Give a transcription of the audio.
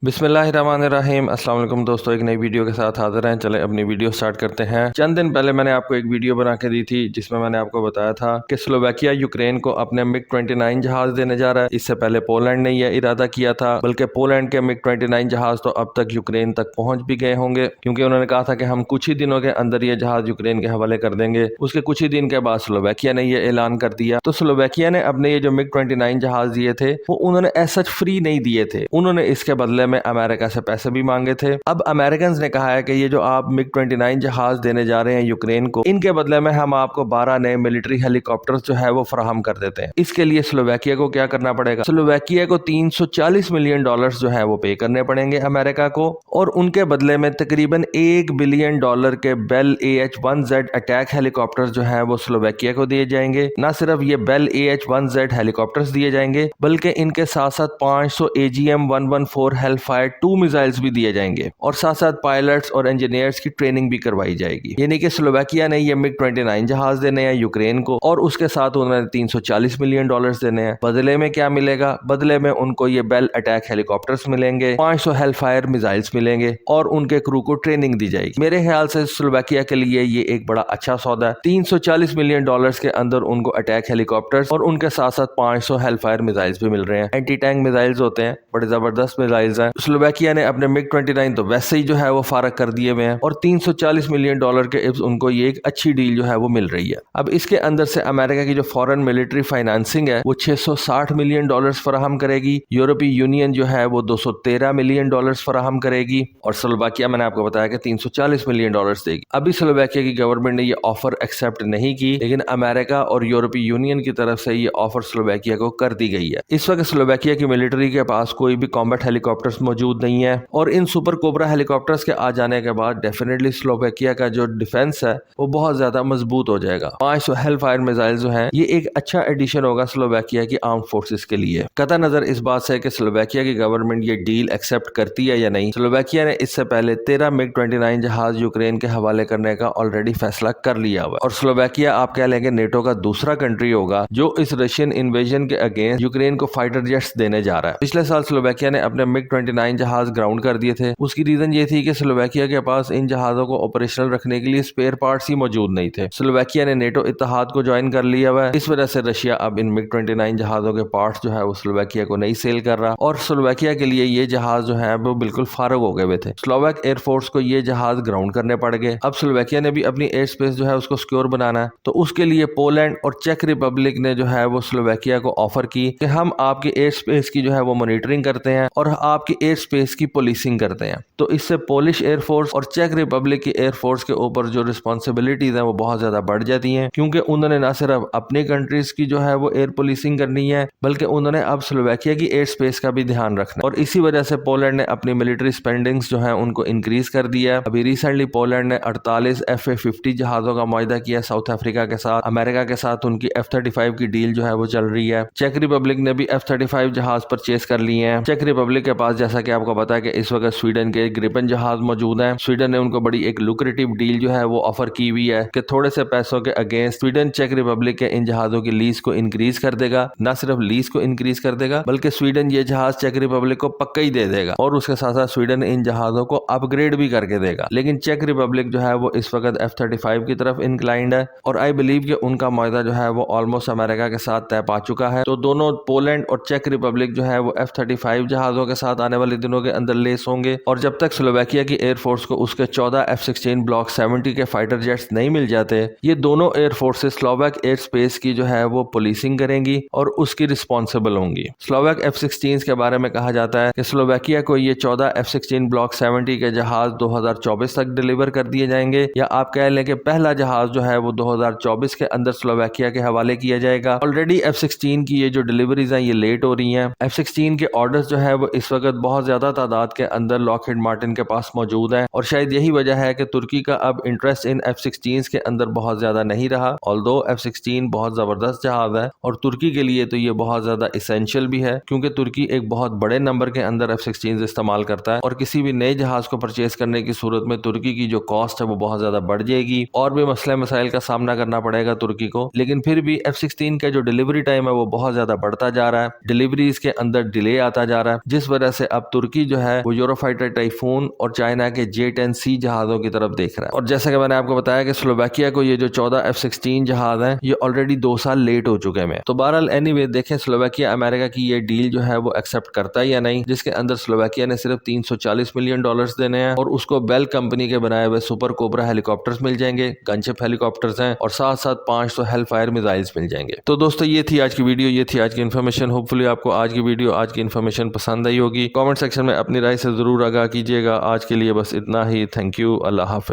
बिस्मिल्लाहिर्रहमानिर्रहीम। अस्सलाम वालेकुम दोस्तों, एक नई वीडियो के साथ हाजिर हैं। चलें अपनी वीडियो स्टार्ट करते हैं। चंद दिन पहले मैंने आपको एक वीडियो बना के दी थी जिसमें मैंने आपको बताया था कि स्लोवाकिया यूक्रेन को अपने मिग-29 जहाज देने जा रहा है। इससे पहले पोलैंड ने यह इरादा किया था, बल्कि पोलैंड के मिग-29 जहाज तो अब तक यूक्रेन तक पहुंच भी गए होंगे, क्योंकि उन्होंने कहा था कि हम कुछ ही दिनों के अंदर ये जहाज यूक्रेन के हवाले कर देंगे। उसके कुछ ही दिन के बाद स्लोवाकिया ने यह ऐलान कर दिया। तो स्लोवाकिया ने अपने ये जो मिग-29 जहाज दिए थे वो उन्होंने एज सच फ्री नहीं दिए थे, उन्होंने इसके बदले में अमेरिका से पैसे भी मांगे थे। अब अमेरिकन ने कहा है कि ये जो आप मिग-29 जहाज देने जा रहे हैं यूक्रेन को, इनके बदले में हम आपको 12 नए मिलिट्री हेलीकॉप्टर्स जो है वो फराहम कर देते हैं। इसके लिए स्लोवाकिया को क्या करना पड़ेगा? स्लोवाकिया को $340 मिलियन जो है वो पे करने पड़ेंगे अमेरिका को, और उनके बदले में तकरीबन $1 बिलियन के बेल AH-1Z अटैक हेलीकॉप्टर्स जो है वो स्लोवाकिया को दिए जाएंगे। न सिर्फ ये बेल AH-1Z हेलीकॉप्टर्स दिए जाएंगे, बल्कि इनके साथ साथ 500 AGM-114 हेलफायर 2 मिसाइल्स भी दिए जाएंगे, और साथ साथ पायलट्स और इंजीनियर्स की ट्रेनिंग भी करवाई जाएगी। यानी कि स्लोवाकिया ने ये मिग-29 जहाज देने हैं यूक्रेन को, और उसके साथ उन्होंने $340 मिलियन देने हैं। बदले में क्या मिलेगा? बदले में उनको ये बेल अटैक हेलीकॉप्टर्स मिलेंगे, 500 हेलफायर मिसाइल्स मिलेंगे, और उनके क्रू को ट्रेनिंग दी जाएगी। मेरे ख्याल से स्लोवाकिया के लिए ये एक बड़ा अच्छा सौदा है। $340 मिलियन के अंदर उनको अटैक हेलीकॉप्टर्स और उनके साथ साथ 500 हेलफायर मिसाइल्स भी मिल रहे हैं। एंटी टैंक मिसाइल्स होते हैं, बड़े जबरदस्त मिसाइल्स हैं। स्लोवाकिया ने अपने मिग-29 तो वैसे ही जो है वो फारग कर दिए हुए हैं, और $340 मिलियन के उनको ये एक अच्छी डील जो है वो मिल रही है। अब इसके अंदर से अमेरिका की जो फॉरेन मिलिट्री फाइनेंसिंग है वो $660 मिलियन फराहम करेगी। यूरोपीय यूनियन जो है वो $213 मिलियन फराहम करेगी, और स्लोवाकिया मैंने आपको बताया कि $340 मिलियन देगी। अभी स्लोवाकिया की गवर्नमेंट ने ये ऑफर एक्सेप्ट नहीं की, लेकिन अमेरिका और यूरोपीय यूनियन की तरफ से ये ऑफर स्लोवाकिया को कर दी गई है। इस वक्त स्लोवाकिया की मिलिट्री के पास कोई भी कॉम्बैट हेलीकॉप्टर्स मौजूद नहीं है, और इन सुपर कोबरा हेलीकॉप्टर्स के आ जाने के बाद डेफिनेटली स्लोवाकिया का जो डिफेंस है वो बहुत ज्यादा मजबूत हो जाएगा। 500 हेलफायर मिसाइल जो है ये एक अच्छा एडिशन होगा स्लोवाकिया की आर्म फोर्सेस के लिए। कतई नजर इस बात से कि स्लोवाकिया की गवर्नमेंट ये डील एक्सेप्ट करती है या नहीं। स्लोवाकिया ने इससे पहले 13 मिग-29 जहाज यूक्रेन के हवाले करने का ऑलरेडी फैसला कर लिया हुआ, और स्लोवाकिया आप कह लेंगे नेटो का दूसरा कंट्री होगा जो इस रशियन इन्वेजन के अगेंस्ट यूक्रेन को फाइटर जेट्स देने जा रहा है। पिछले साल स्लोवाकिया ने अपने मिग-29 जहाज ग्राउंड कर दिए थे। उसकी रीजन ये थी कि स्लोवाकिया के पास इन जहाजों को ऑपरेशनल रखने के लिए स्पेयर पार्ट्स ही मौजूद नहीं थे। स्लोवाकिया ने नेटो इत्तेहाद को ज्वाइन कर लिया हुआ है, इस वजह से रशिया अब इन मिग-29 जहाजों के पार्ट्स जो है वो स्लोवाकिया को नहीं सेल कर रहा, और स्लोवाकिया के लिए ये जहाज जो है वो बिल्कुल फारग हो गए थे। स्लोवाक एयरफोर्स को ये जहाज ग्राउंड करने पड़ गए। अब स्लोवाकिया ने भी अपनी एयर स्पेस जो है उसको सिक्योर बनाना है, तो उसके लिए पोलैंड और चेक रिपब्लिक ने जो है वो स्लोवाकिया को ऑफर की कि हम आपकी एयर स्पेस की जो है वो मॉनिटरिंग करते हैं और आपकी एयर स्पेस की पुलिसिंग करते हैं। तो इससे पोलिश एयरफोर्स और चेक रिपब्लिक की एयरफोर्स के ऊपर जो रिस्पॉन्सिबिलिटीज हैं वो बहुत ज्यादा बढ़ जाती हैं, क्योंकि उन्होंने ना सिर्फ अपनी कंट्रीज की जो है वो एयर पुलिसिंग करनी है, बल्कि उन्होंने अब स्लोवाकिया की एयर स्पेस का भी ध्यान रखना है। और इसी वजह से पोलैंड ने अपनी मिलिट्री स्पेंडिंग्स जो है उनको इंक्रीज कर दिया है। अभी रिसेंटली पोलैंड ने 48 FA-50 जहाजों का मुआहदा किया साउथ अफ्रीका के साथ। अमेरिका के साथ उनकी F-35 की डील जो है वो चल रही है। चेक रिपब्लिक ने भी F-35 जहाज परचेज कर लिए हैं। चेक रिपब्लिक के पास जैसा कि आपको पता है कि इस वक्त स्वीडन के ग्रिपेन जहाज मौजूद हैं। स्वीडन ने उनको बड़ी एक लुक्रेटिव डील जो है वो ऑफर की हुई है कि थोड़े से पैसों के अगेंस्ट स्वीडन चेक रिपब्लिक के इन जहाजों की लीज को इंक्रीज कर देगा। न सिर्फ लीज को इंक्रीज कर देगा, बल्कि स्वीडन ये जहाज चेक रिपब्लिक को पक्का ही दे देगा, और उसके साथ साथ स्वीडन इन जहाजों को अपग्रेड भी करके देगा। लेकिन चेक रिपब्लिक जो है वो इस वक्त F-35 की तरफ इंक्लाइंड है, और आई बिलीव कि उनका मुआहदा जो है वो ऑलमोस्ट अमेरिका के साथ तय पा चुका है। तो दोनों पोलैंड और चेक रिपब्लिक जो है वो F-35 जहाजों के साथ आने वाले दिनों के अंदर लेस होंगे, और जब तक स्लोवाकिया की एयरफोर्स को उसके 14 F-16 ब्लॉक 70 के फाइटर जेट्स नहीं मिल जाते, ये दोनों एयरफोर्सेस स्लोवाक एयर स्पेस की जो है वो पुलिसिंग करेंगी और उसकी रिस्पॉन्सिबल होंगी। स्लोवाक F-16 के बारे में कहा जाता है कि स्लोवाकिया को ये 14 F-16 ब्लॉक 70 के जहाज 2024 तक डिलीवर कर दिए जाएंगे, या आप कह लें कि पहला जहाज जो है वो 2024 के अंदर स्लोवाकिया के हवाले किया जाएगा। ऑलरेडी F-16 की ये जो डिलीवरीज हैं ये लेट हो रही हैं। F-16 के ऑर्डर्स जो है वो इस वक्त बहुत ज्यादा तादाद के अंदर लॉकहीड मार्टिन के पास मौजूद हैं, और शायद यही वजह है कि तुर्की का अब इंटरेस्ट इन F-16 के अंदर बहुत ज्यादा नहीं रहा। ऑल्दो F-16 बहुत जबरदस्त जहाज है, और तुर्की के लिए तो ये बहुत ज्यादा इसेंशियल भी है, क्योंकि तुर्की एक बहुत बड़े नंबर के अंदर F-16 इस्तेमाल करता है, और किसी भी नए जहाज को परचेज करने की सूरत में तुर्की की जो कॉस्ट है वो बहुत ज्यादा बढ़ जाएगी, और भी मसले मसाइल का सामना करना पड़ेगा तुर्की को। लेकिन फिर भी F-16 का जो डिलीवरी टाइम है वो बहुत ज्यादा बढ़ता जा रहा है, डिलीवरीज के अंदर डिले आता जा रहा है, जिस वजह से अब तुर्की जो है वो यूरोफाइटर टाइफून और चाइना के J-10C जहाजों की तरफ देख रहा है। और जैसा कि मैंने आपको बताया कि स्लोवाकिया को ये जो 14 F-16 जहाज हैं ये ऑलरेडी 2 साल लेट हो चुके हैं। तो बहरहाल एनीवे देखें स्लोवाकिया अमेरिका की ये डील जो है वो एक्सेप्ट करता है या नहीं, जिसके अंदर स्लोवाकिया ने सिर्फ $340 मिलियन देने हैं और उसको बेल कंपनी के बनाए हुए सुपर कोबरा हेलीकॉप्टर्स मिल जाएंगे, गनशिप हेलीकॉप्टर्स हैं, और साथ साथ 500 हेलफायर मिसाइल्स मिल जाएंगे। तो दोस्तों ये थी आज की वीडियो, ये थी आज की इन्फॉर्मेशन। होपफुली आपको आज की वीडियो, आज की इन्फॉर्मेशन पसंद आई होगी। कमेंट सेक्शन में अपनी राय से जरूर आगाह कीजिएगा। आज के लिए बस इतना ही। Thank you. Allah Hafiz.